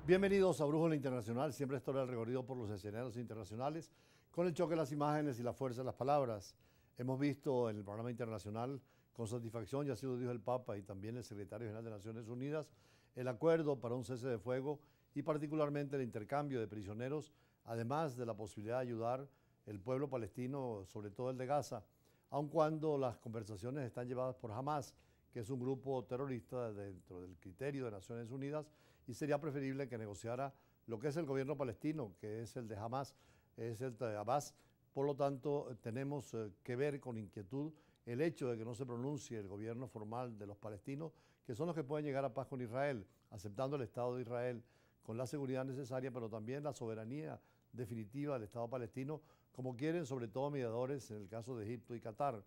Bienvenidos a Brújula Internacional, siempre historia del recorrido por los escenarios internacionales, con el choque de las imágenes y la fuerza de las palabras. Hemos visto en el programa internacional, con satisfacción, y así lo dijo el Papa y también el Secretario General de Naciones Unidas, el acuerdo para un cese de fuego y particularmente el intercambio de prisioneros, además de la posibilidad de ayudar el pueblo palestino, sobre todo el de Gaza, aun cuando las conversaciones están llevadas por Hamas, que es un grupo terrorista dentro del criterio de Naciones Unidas, y sería preferible que negociara lo que es el gobierno palestino, que es el de Hamas, es el de Abbas. Por lo tanto, tenemos que ver con inquietud el hecho de que no se pronuncie el gobierno formal de los palestinos, que son los que pueden llegar a paz con Israel, aceptando el Estado de Israel con la seguridad necesaria, pero también la soberanía definitiva del Estado palestino, como quieren sobre todo mediadores en el caso de Egipto y Qatar.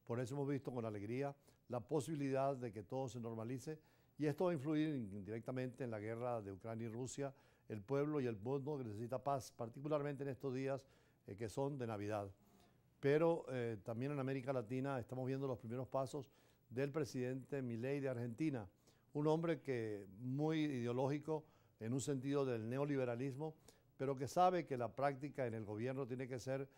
Por eso hemos visto con alegría la posibilidad de que todo se normalice, y esto va a influir indirectamente en la guerra de Ucrania y Rusia, el pueblo y el mundo que necesita paz, particularmente en estos días que son de Navidad. Pero también en América Latina estamos viendo los primeros pasos del presidente Milei de Argentina, un hombre que muy ideológico en un sentido del neoliberalismo, pero que sabe que la práctica en el gobierno tiene que ser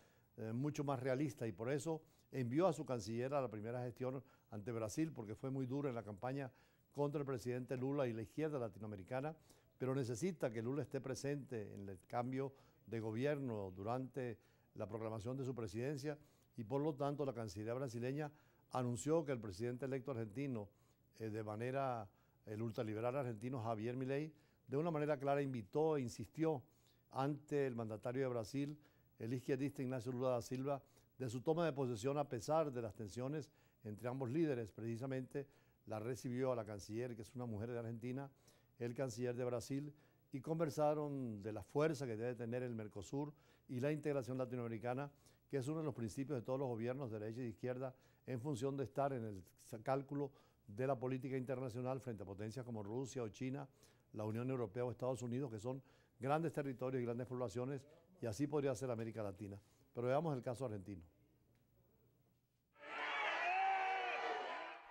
mucho más realista, y por eso envió a su canciller a la primera gestión ante Brasil, porque fue muy duro en la campaña contra el presidente Lula y la izquierda latinoamericana, pero necesita que Lula esté presente en el cambio de gobierno durante la proclamación de su presidencia, y por lo tanto la Cancillería brasileña anunció que el presidente electo argentino, el ultraliberal argentino Javier Milei, de una manera clara invitó e insistió ante el mandatario de Brasil, el izquierdista Ignacio Lula da Silva, de su toma de posesión a pesar de las tensiones entre ambos líderes. Precisamente la recibió a la canciller, que es una mujer de Argentina, el canciller de Brasil, y conversaron de la fuerza que debe tener el Mercosur y la integración latinoamericana, que es uno de los principios de todos los gobiernos de derecha y de izquierda en función de estar en el cálculo de la política internacional frente a potencias como Rusia o China, la Unión Europea o Estados Unidos, que son grandes territorios y grandes poblaciones, y así podría ser América Latina. Pero veamos el caso argentino.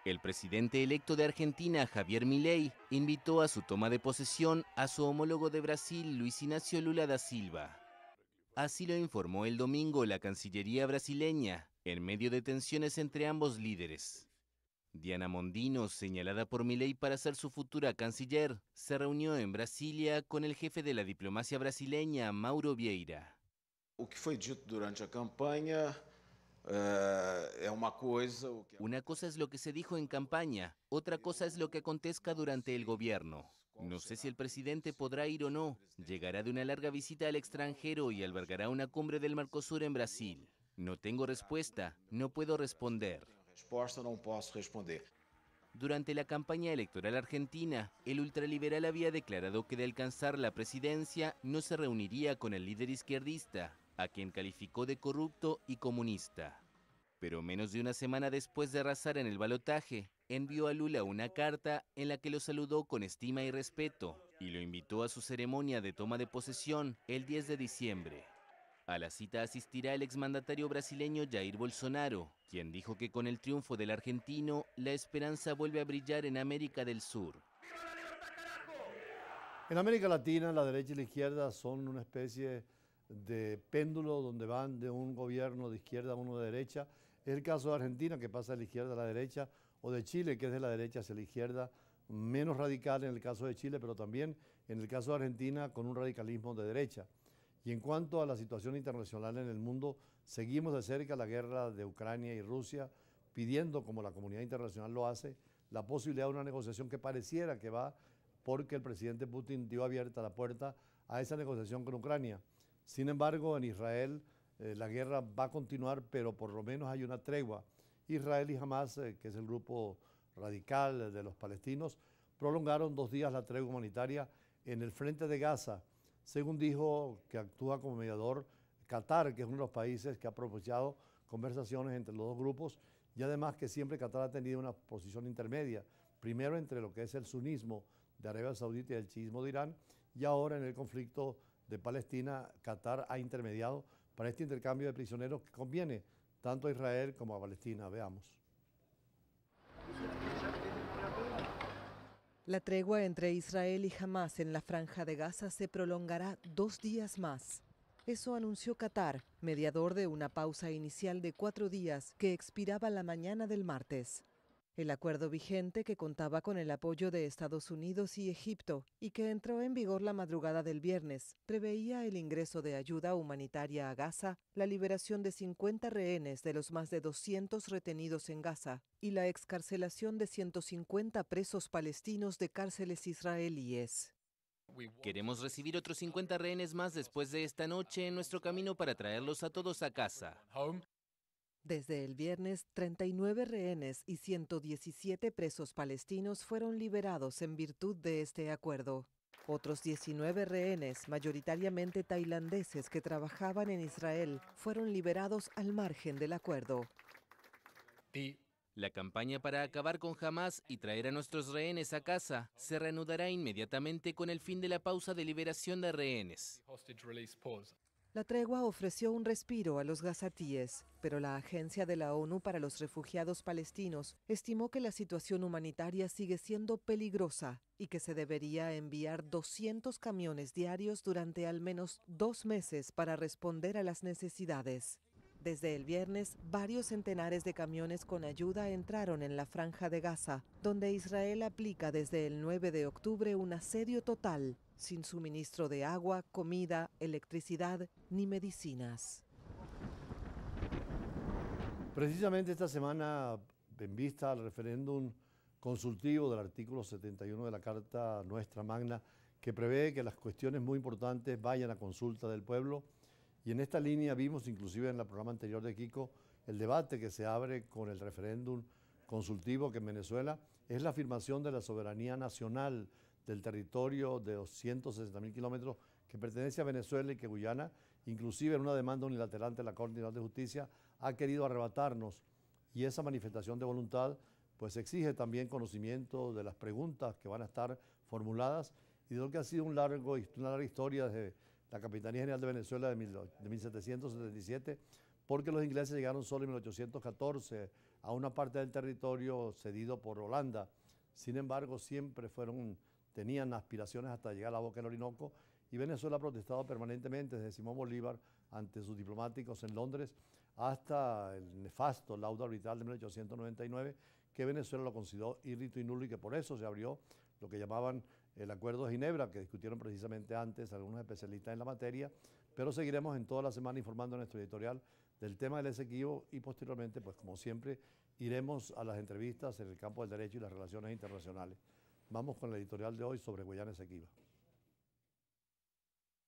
El presidente electo de Argentina, Javier Milei, invitó a su toma de posesión a su homólogo de Brasil, Luis Ignacio Lula da Silva. Así lo informó el domingo la Cancillería brasileña, en medio de tensiones entre ambos líderes. Diana Mondino, señalada por Milei para ser su futura canciller, se reunió en Brasilia con el jefe de la diplomacia brasileña, Mauro Vieira. O que foi dito durante a campanha Una cosa es lo que se dijo en campaña, otra cosa es lo que acontezca durante el gobierno. No sé si el presidente podrá ir o no. Llegará de una larga visita al extranjero y albergará una cumbre del Mercosur en Brasil. No tengo respuesta, no puedo responder. Durante la campaña electoral argentina, el ultraliberal había declarado que de alcanzar la presidencia no se reuniría con el líder izquierdista, a quien calificó de corrupto y comunista. Pero menos de una semana después de arrasar en el balotaje, envió a Lula una carta en la que lo saludó con estima y respeto y lo invitó a su ceremonia de toma de posesión el 10 de diciembre. A la cita asistirá el exmandatario brasileño Jair Bolsonaro, quien dijo que con el triunfo del argentino, la esperanza vuelve a brillar en América del Sur. En América Latina, la derecha y la izquierda son una especie de péndulo donde van de un gobierno de izquierda a uno de derecha. Es el caso de Argentina, que pasa de la izquierda a la derecha, o de Chile, que es de la derecha hacia la izquierda, menos radical en el caso de Chile, pero también en el caso de Argentina con un radicalismo de derecha. Y en cuanto a la situación internacional en el mundo, seguimos de cerca la guerra de Ucrania y Rusia, pidiendo, como la comunidad internacional lo hace, la posibilidad de una negociación que pareciera que va, porque el presidente Putin dio abierta la puerta a esa negociación con Ucrania. Sin embargo, en Israel la guerra va a continuar, pero por lo menos hay una tregua. Israel y Hamas, que es el grupo radical de los palestinos, prolongaron 2 días la tregua humanitaria en el frente de Gaza, según dijo que actúa como mediador Qatar, que es uno de los países que ha propiciado conversaciones entre los dos grupos, y además que siempre Qatar ha tenido una posición intermedia, primero entre lo que es el sunismo de Arabia Saudita y el chiismo de Irán, y ahora en el conflicto de Palestina, Qatar ha intermediado para este intercambio de prisioneros que conviene tanto a Israel como a Palestina. Veamos. La tregua entre Israel y Hamás en la Franja de Gaza se prolongará 2 días más. Eso anunció Qatar, mediador de una pausa inicial de 4 días que expiraba la mañana del martes. El acuerdo vigente, que contaba con el apoyo de Estados Unidos y Egipto y que entró en vigor la madrugada del viernes, preveía el ingreso de ayuda humanitaria a Gaza, la liberación de 50 rehenes de los más de 200 retenidos en Gaza y la excarcelación de 150 presos palestinos de cárceles israelíes. Queremos recibir otros 50 rehenes más después de esta noche en nuestro camino para traerlos a todos a casa. Desde el viernes, 39 rehenes y 117 presos palestinos fueron liberados en virtud de este acuerdo. Otros 19 rehenes, mayoritariamente tailandeses que trabajaban en Israel, fueron liberados al margen del acuerdo. La campaña para acabar con Hamás y traer a nuestros rehenes a casa se reanudará inmediatamente con el fin de la pausa de liberación de rehenes. La tregua ofreció un respiro a los gazatíes, pero la Agencia de la ONU para los Refugiados Palestinos estimó que la situación humanitaria sigue siendo peligrosa y que se debería enviar 200 camiones diarios durante al menos 2 meses para responder a las necesidades. Desde el viernes, varios centenares de camiones con ayuda entraron en la Franja de Gaza, donde Israel aplica desde el 9 de octubre un asedio total, sin suministro de agua, comida, electricidad ni medicinas. Precisamente esta semana, en vista al referéndum consultivo del artículo 71 de la Carta Nuestra Magna, que prevé que las cuestiones muy importantes vayan a consulta del pueblo, y en esta línea vimos inclusive en el programa anterior de Kiko el debate que se abre con el referéndum consultivo que en Venezuela es la afirmación de la soberanía nacional del territorio de 260.000 kilómetros que pertenece a Venezuela y que Guyana, inclusive en una demanda unilateral ante la Corte Internacional de Justicia, ha querido arrebatarnos. Y esa manifestación de voluntad pues exige también conocimiento de las preguntas que van a estar formuladas y de lo que ha sido una larga historia desde la Capitanía General de Venezuela de 1777, porque los ingleses llegaron solo en 1814 a una parte del territorio cedido por Holanda. Sin embargo, siempre tenían aspiraciones hasta llegar a la boca del Orinoco, y Venezuela ha protestado permanentemente desde Simón Bolívar ante sus diplomáticos en Londres hasta el nefasto laudo arbitral de 1899, que Venezuela lo consideró irrito y nulo y que por eso se abrió lo que llamaban el Acuerdo de Ginebra, que discutieron precisamente antes algunos especialistas en la materia, pero seguiremos en toda la semana informando en nuestro editorial del tema del Esequibo y posteriormente, pues como siempre, iremos a las entrevistas en el campo del derecho y las relaciones internacionales. Vamos con el editorial de hoy sobre Guayana Esequiba.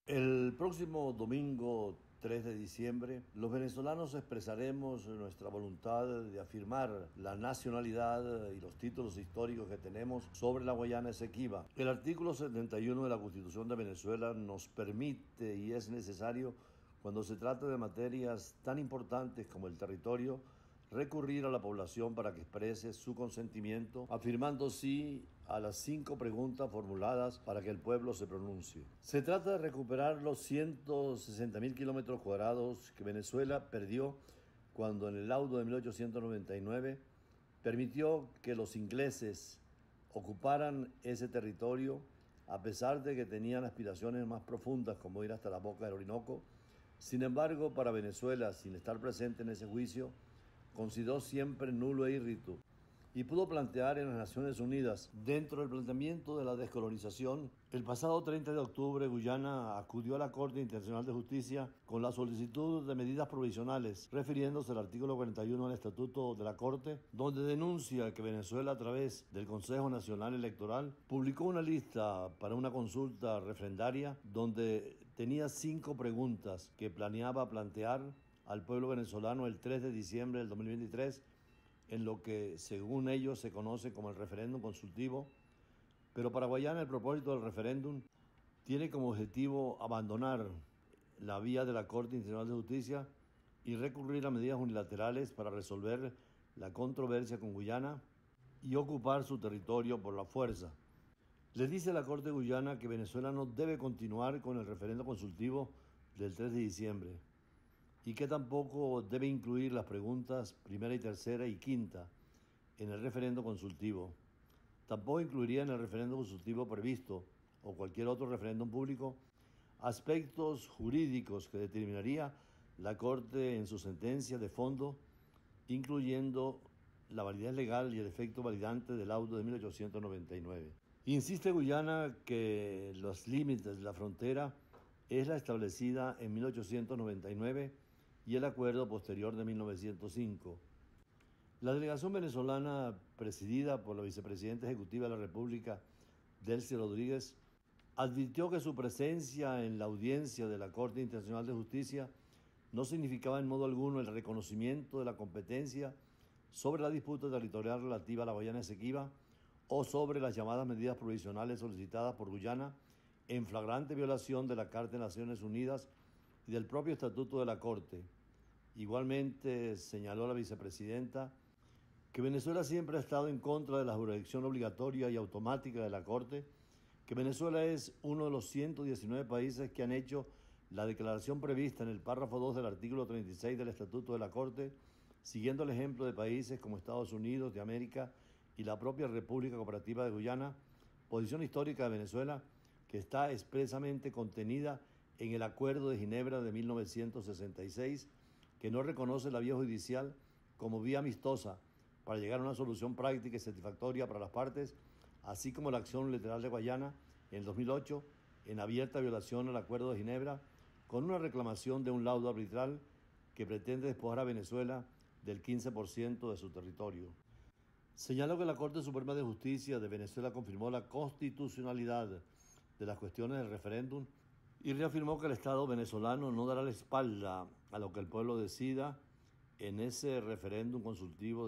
El próximo domingo 3 de diciembre, los venezolanos expresaremos nuestra voluntad de afirmar la nacionalidad y los títulos históricos que tenemos sobre la Guayana Esequiba. El artículo 71 de la Constitución de Venezuela nos permite y es necesario, cuando se trata de materias tan importantes como el territorio, recurrir a la población para que exprese su consentimiento, afirmando sí a las 5 preguntas formuladas para que el pueblo se pronuncie. Se trata de recuperar los 160.000 kilómetros cuadrados que Venezuela perdió cuando en el laudo de 1899 permitió que los ingleses ocuparan ese territorio, a pesar de que tenían aspiraciones más profundas como ir hasta la boca del Orinoco. Sin embargo, para Venezuela, sin estar presente en ese juicio, consideró siempre nulo e irrito y pudo plantear en las Naciones Unidas, dentro del planteamiento de la descolonización, el pasado 30 de octubre Guyana acudió a la Corte Internacional de Justicia con la solicitud de medidas provisionales, refiriéndose al artículo 41 del Estatuto de la Corte, donde denuncia que Venezuela, a través del Consejo Nacional Electoral, publicó una lista para una consulta referendaria donde tenía 5 preguntas que planeaba plantear al pueblo venezolano el 3 de diciembre del 2023, en lo que según ellos se conoce como el referéndum consultivo. Pero para Guayana el propósito del referéndum tiene como objetivo abandonar la vía de la Corte Internacional de Justicia y recurrir a medidas unilaterales para resolver la controversia con Guyana y ocupar su territorio por la fuerza. Les dice la Corte Guyana que Venezuela no debe continuar con el referéndum consultivo del 3 de diciembre y que tampoco debe incluir las preguntas primera y tercera y quinta en el referendo consultivo. Tampoco incluiría en el referéndum consultivo previsto o cualquier otro referéndum público aspectos jurídicos que determinaría la Corte en su sentencia de fondo, incluyendo la validez legal y el efecto validante del auto de 1899. Insiste Guyana que los límites de la frontera es la establecida en 1899 y el acuerdo posterior de 1905. La delegación venezolana, presidida por la vicepresidenta ejecutiva de la República, Delcy Rodríguez, advirtió que su presencia en la audiencia de la Corte Internacional de Justicia no significaba en modo alguno el reconocimiento de la competencia sobre la disputa territorial relativa a la Guayana Esequiba o sobre las llamadas medidas provisionales solicitadas por Guyana en flagrante violación de la Carta de Naciones Unidas y del propio Estatuto de la Corte. Igualmente señaló la vicepresidenta que Venezuela siempre ha estado en contra de la jurisdicción obligatoria y automática de la Corte, que Venezuela es uno de los 119 países que han hecho la declaración prevista en el párrafo 2 del artículo 36 del Estatuto de la Corte, siguiendo el ejemplo de países como Estados Unidos de América y la propia República Cooperativa de Guyana, posición histórica de Venezuela que está expresamente contenida en el Acuerdo de Ginebra de 1966, que no reconoce la vía judicial como vía amistosa para llegar a una solución práctica y satisfactoria para las partes, así como la acción unilateral de Guyana en el 2008 en abierta violación al Acuerdo de Ginebra, con una reclamación de un laudo arbitral que pretende despojar a Venezuela del 15% de su territorio. Señaló que la Corte Suprema de Justicia de Venezuela confirmó la constitucionalidad de las cuestiones del referéndum y reafirmó que el Estado venezolano no dará la espalda a lo que el pueblo decida en ese referéndum consultivo